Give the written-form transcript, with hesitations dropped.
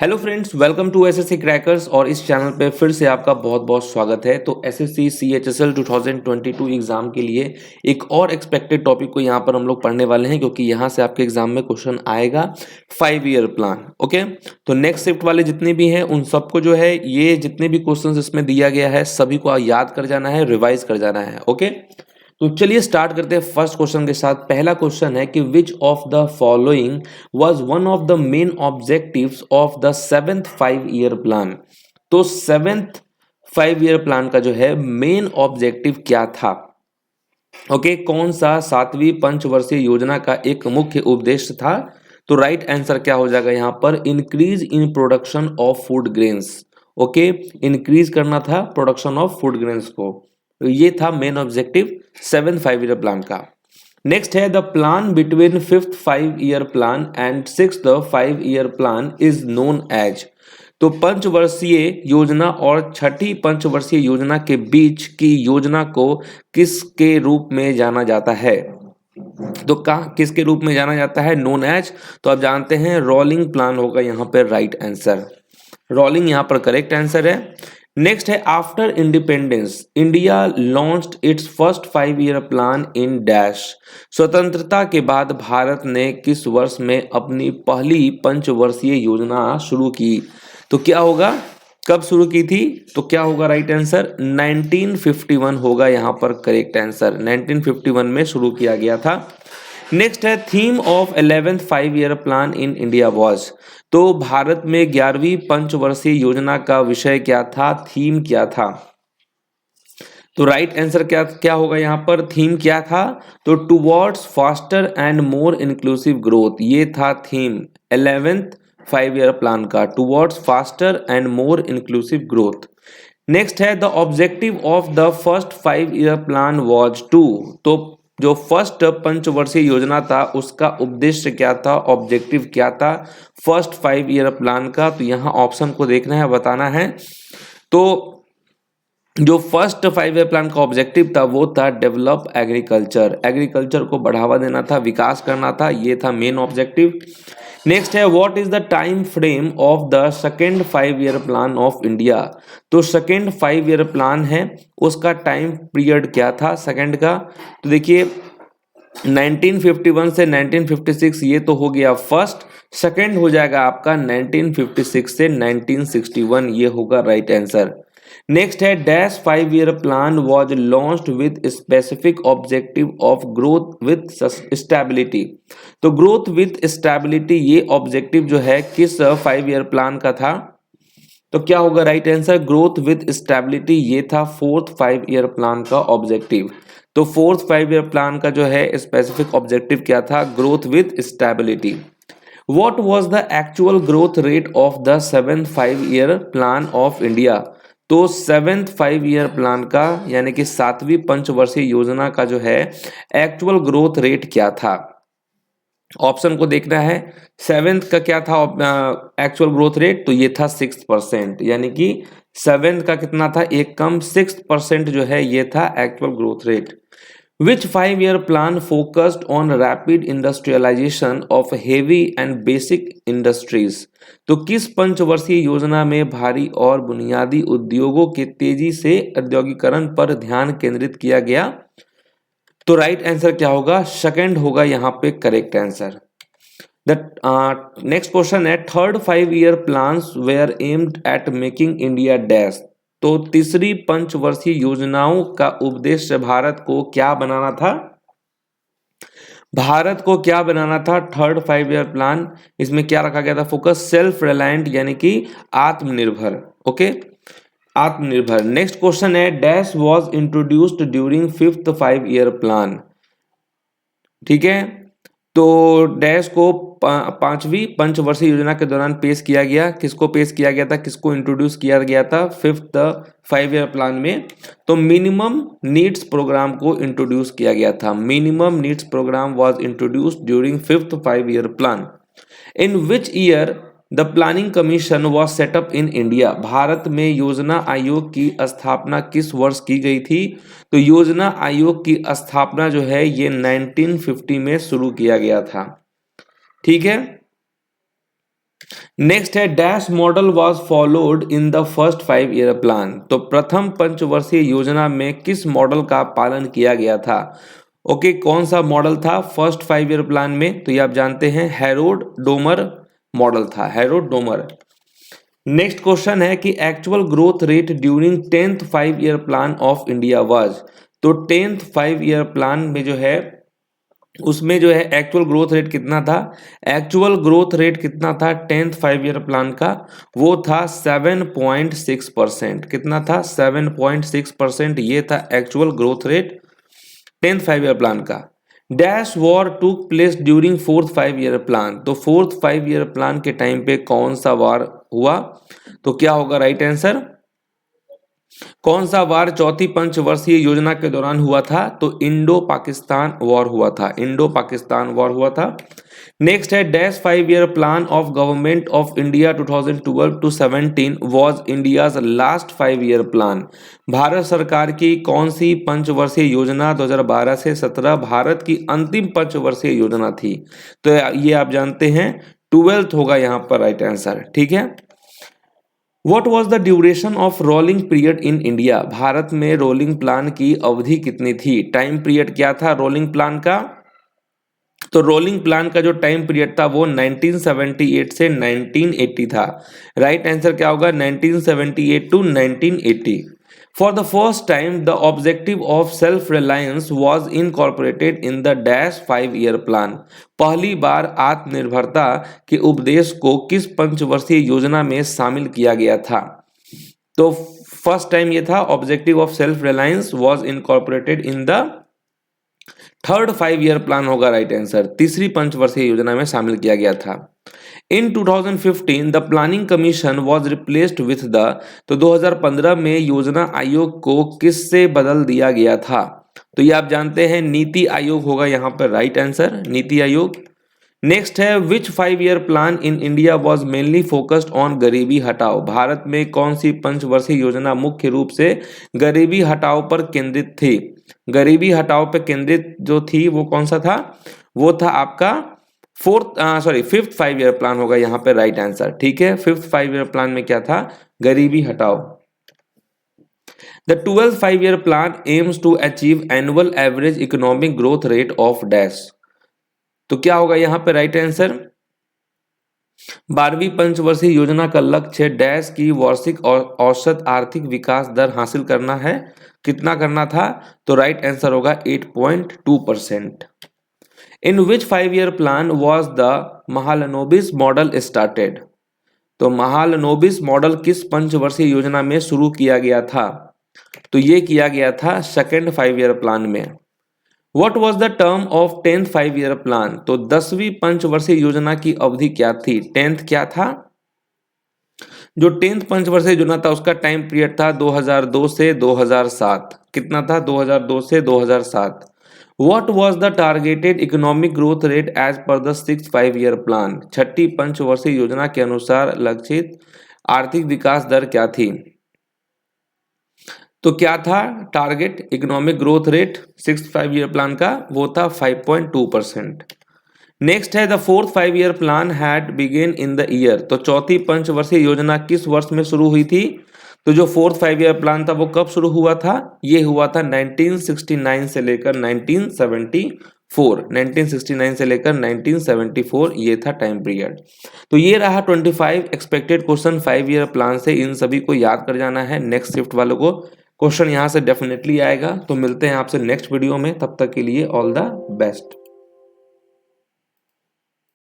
Hello friends, welcome to SSC crackers. और इस channel पे फिर से आपका बहुत बहुत स्वागत है। तो एसएससी सीएचएसएल 2022 एग्जाम के लिए एक और एक्सपेक्टेड टॉपिक को यहाँ पर हम लोग पढ़ने वाले हैं, क्योंकि यहाँ से आपके एग्जाम में क्वेश्चन आएगा 5 ईयर प्लान। ओके, तो नेक्स्ट शिफ्ट वाले जितने भी हैं उन सबको जो है ये जितने भी क्वेश्चन इसमें दिया गया है सभी को याद कर जाना है, रिवाइज कर जाना है। ओके, तो चलिए स्टार्ट करते हैं फर्स्ट क्वेश्चन के साथ। पहला क्वेश्चन है कि which of the following was one of the main objectives of the 7th 5 year plan. तो 7th 5 ईयर प्लान का जो है मेन ऑब्जेक्टिव क्या था? ओके, कौन सा 7वीं पंचवर्षीय योजना का एक मुख्य उद्देश्य था? तो राइट आंसर क्या हो जाएगा यहाँ पर? Increase in production of food grains. Okay, increase करना था प्रोडक्शन ऑफ फूड ग्रेन्स को। तो ये था main objective 7th 5 year plan का। नेक्स्ट है the plan between 5th 5 year plan and 6th 5 year plan is known as. तो पंचवर्षीय योजना और छठी पंचवर्षीय योजना के बीच की योजना को किसके रूप में जाना जाता है? तो किसके रूप में जाना जाता है? Known as. तो आप जानते हैं रोलिंग प्लान होगा यहाँ पे राइट आंसर। रोलिंग यहाँ पर करेक्ट आंसर है। नेक्स्ट है after independence India launched it's first 5 year plan in dash. स्वतंत्रता के बाद भारत ने किस वर्ष में अपनी पहली पंचवर्षीय योजना शुरू की? तो क्या होगा? कब शुरू की थी? तो क्या होगा राइट आंसर? 1951 होगा यहाँ पर करेक्ट आंसर। 1951 में शुरू किया गया था। नेक्स्ट है theme of 11th 5 year plan in India was. तो भारत में 11वीं पंचवर्षीय योजना का विषय क्या था? थीम क्या था? तो राइट आंसर क्या क्या होगा यहाँ पर? थीम क्या था? तो towards faster and more inclusive growth, ये था थीम 11th 5 ईयर प्लान का, towards faster and more inclusive growth. Next है the objective of the first 5 year plan was to. तो जो फर्स्ट पंचवर्षीय योजना था उसका उद्देश्य क्या था, ऑब्जेक्टिव क्या था फर्स्ट 5 ईयर प्लान का? तो यहाँ ऑप्शन को देखना है, बताना है। तो जो फर्स्ट 5 ईयर प्लान का ऑब्जेक्टिव था वो था डेवलप एग्रीकल्चर, एग्रीकल्चर को बढ़ावा देना था, विकास करना था, ये था मेन ऑब्जेक्टिव। नेक्स्ट है what is the time frame of the second 5 year plan of India. तो सेकेंड 5 ईयर प्लान है उसका टाइम पीरियड क्या था सेकेंड का? तो देखिए 1951 से 1956 ये तो हो गया फर्स्ट। सेकेंड हो जाएगा आपका 1956 से 1961, ये होगा राइट आंसर। नेक्स्ट है dash 5 year plan was launched with specific objective of growth with stability. तो ग्रोथ विथ स्टेबिलिटी ये ऑब्जेक्टिव जो है किस 5 ईयर प्लान का था? तो क्या होगा right answer? Growth with stability, ये था 4th 5 ईयर प्लान का ऑब्जेक्टिव। तो 4th 5 ईयर प्लान का जो है स्पेसिफिक ऑब्जेक्टिव क्या था? Growth with stability. What was the actual growth rate of the 7th 5 year plan of India? तो 7th 5 ईयर प्लान का यानी कि 7वीं पंचवर्षीय योजना का जो है एक्चुअल ग्रोथ रेट क्या था? ऑप्शन को देखना है। 7th का क्या था एक्चुअल ग्रोथ रेट? तो ये था 6%, यानी कि 7th का कितना था? एक कम 6% जो है ये था actual growth rate. Which 5 year plan focused on rapid industrialization of heavy and basic industries? तो किस पंचवर्षीय योजना में भारी और बुनियादी उद्योगों के तेजी से औद्योगिकरण पर ध्यान केंद्रित किया गया? तो राइट आंसर क्या होगा? सेकंड होगा यहाँ पे correct answer. The next question है third 5 year plans were aimed at making India dash. तो तीसरी पंचवर्षीय योजनाओं का उद्देश्य भारत को क्या बनाना था? भारत को क्या बनाना था? थर्ड 5 ईयर प्लान, इसमें क्या रखा गया था फोकस? सेल्फ रिलायंट यानी कि आत्मनिर्भर। ओके, आत्मनिर्भर। नेक्स्ट क्वेश्चन है dash was introduced during 5th 5 year plan. ठीक है, तो डैश को 5वीं पंचवर्षीय योजना के दौरान पेश किया गया। किसको पेश किया गया था? किसको इंट्रोड्यूस किया गया था 5th 5 ईयर प्लान में? तो मिनिमम नीड्स प्रोग्राम को इंट्रोड्यूस किया गया था। Minimum needs programme was introduced during 5th 5 year plan. In which year the planning commission was set up in India. Bharat में योजना आयोग की स्थापना किस वर्ष की गई थी? तो योजना आयोग की स्थापना जो है ये 1950 में शुरू किया गया था। ठीक है, नेक्स्ट है dash model was followed in the first 5 year plan. तो प्रथम पंचवर्षीय योजना में किस मॉडल का पालन किया गया था? ओके, कौन सा मॉडल था फर्स्ट 5 ईयर प्लान में? तो ये आप जानते हैं हेरोड डोमर मॉडल था, हेरोड डोमर। नेक्स्ट क्वेश्चन है कि actual growth rate during 10th 5 year plan of India was. तो 10th 5 ईयर प्लान में जो है उसमें जो है एक्चुअल ग्रोथ रेट कितना था? एक्चुअल ग्रोथ रेट कितना था 10th 5 ईयर प्लान का? वो था 7.6%। कितना था? 7.6%। ये था actual growth rate 10th 5 year plan का। Dash war took place during 4th 5 year plan. तो 4th 5 ईयर प्लान के टाइम पे कौन सा वार हुआ? तो क्या होगा राइट आंसर? कौन सा वार चौथी पंचवर्षीय योजना के दौरान हुआ था? तो इंडो पाकिस्तान वॉर हुआ था, इंडो पाकिस्तान वॉर हुआ था। नेक्स्ट है dash 5 year plan of government of India 2012 to 17 was India's last 5 year plan. Bharat सरकार की कौन सी पंचवर्षीय योजना 2012 से 17 भारत की अंतिम पंचवर्षीय योजना थी? तो ये आप जानते हैं 12th होगा यहाँ पर राइट आंसर। ठीक है। What was the duration of rolling period in India? Bharat में रोलिंग प्लान की अवधि कितनी थी? टाइम पीरियड क्या था रोलिंग प्लान का? तो रोलिंग प्लान का जो टाइम पीरियड था वो 1978 से 1980 था। राइट आंसर क्या होगा? 1978 to 1980। For the first time, the objective of self-reliance was incorporated in the dash 5 year plan. पहली बार आत्मनिर्भरता के उपदेश को किस पंचवर्षीय योजना में शामिल किया गया था? तो फर्स्ट टाइम ये था objective of self reliance was incorporated in the third 5 year plan होगा राइट आंसर। तीसरी पंचवर्षीय योजना में शामिल किया गया था। इन 2015 the planning commission was replaced with the. तो 2015 में योजना आयोग को किससे बदल दिया गया था? तो ये आप जानते हैं नीति आयोग होगा यहाँ पर right answer, NITI Aayog. Next है विच 5 year plan in India was mainly focused on गरीबी हटाओ। भारत में कौन सी पंचवर्षीय योजना मुख्य रूप से गरीबी हटाओ पर केंद्रित थी? गरीबी हटाओ पर केंद्रित जो थी वो कौन सा था? वो था आपका फिफ्थ 5 ईयर प्लान होगा यहाँ पे राइट आंसर। ठीक है, फिफ्थ 5 ईयर प्लान में क्या था? गरीबी हटाओ। The 12th 5 year plan aims to achieve annual average economic growth rate of dash। तो क्या होगा यहाँ पे राइट आंसर? 12वीं पंचवर्षीय योजना का लक्ष्य डैश की वार्षिक और औसत आर्थिक विकास दर हासिल करना है। कितना करना था? तो राइट आंसर होगा 8.2%। इन विच 5 year plan was the Mahalanobis model started. तो महालनोबिस मॉडल किस पंचवर्षीय योजना में शुरू किया गया था? तो ये किया गया था सेकेंड 5 ईयर प्लान में। What was the term of 10th 5 year plan. तो 10वीं पंचवर्षीय योजना की अवधि क्या थी? 10th क्या था? जो 10th पंचवर्षीय योजना था उसका टाइम पीरियड था 2002 से 2007। कितना था? 2002 से 2007। What was the targeted economic growth rate as per the 6th 5 year plan. छठी पंचवर्षीय योजना के अनुसार लक्षित आर्थिक विकास दर क्या थी? तो क्या था target economic growth rate 6th 5 year plan का? वो था 5.2%। नेक्स्ट है the 4th 5 year plan had begin in the year. तो चौथी पंचवर्षीय योजना किस वर्ष में शुरू हुई थी? तो जो 4th 5 ईयर प्लान था वो कब शुरू हुआ था? ये हुआ था 1969 से लेकर 1974। 1969 से लेकर 1974 ये था टाइम पीरियड। तो ये रहा 25 एक्सपेक्टेड क्वेश्चन 5 ईयर प्लान से। इन सभी को याद कर जाना है। नेक्स्ट शिफ्ट वालों को क्वेश्चन यहाँ से डेफिनेटली आएगा। तो मिलते हैं आपसे नेक्स्ट वीडियो में, तब तक के लिए ऑल द बेस्ट।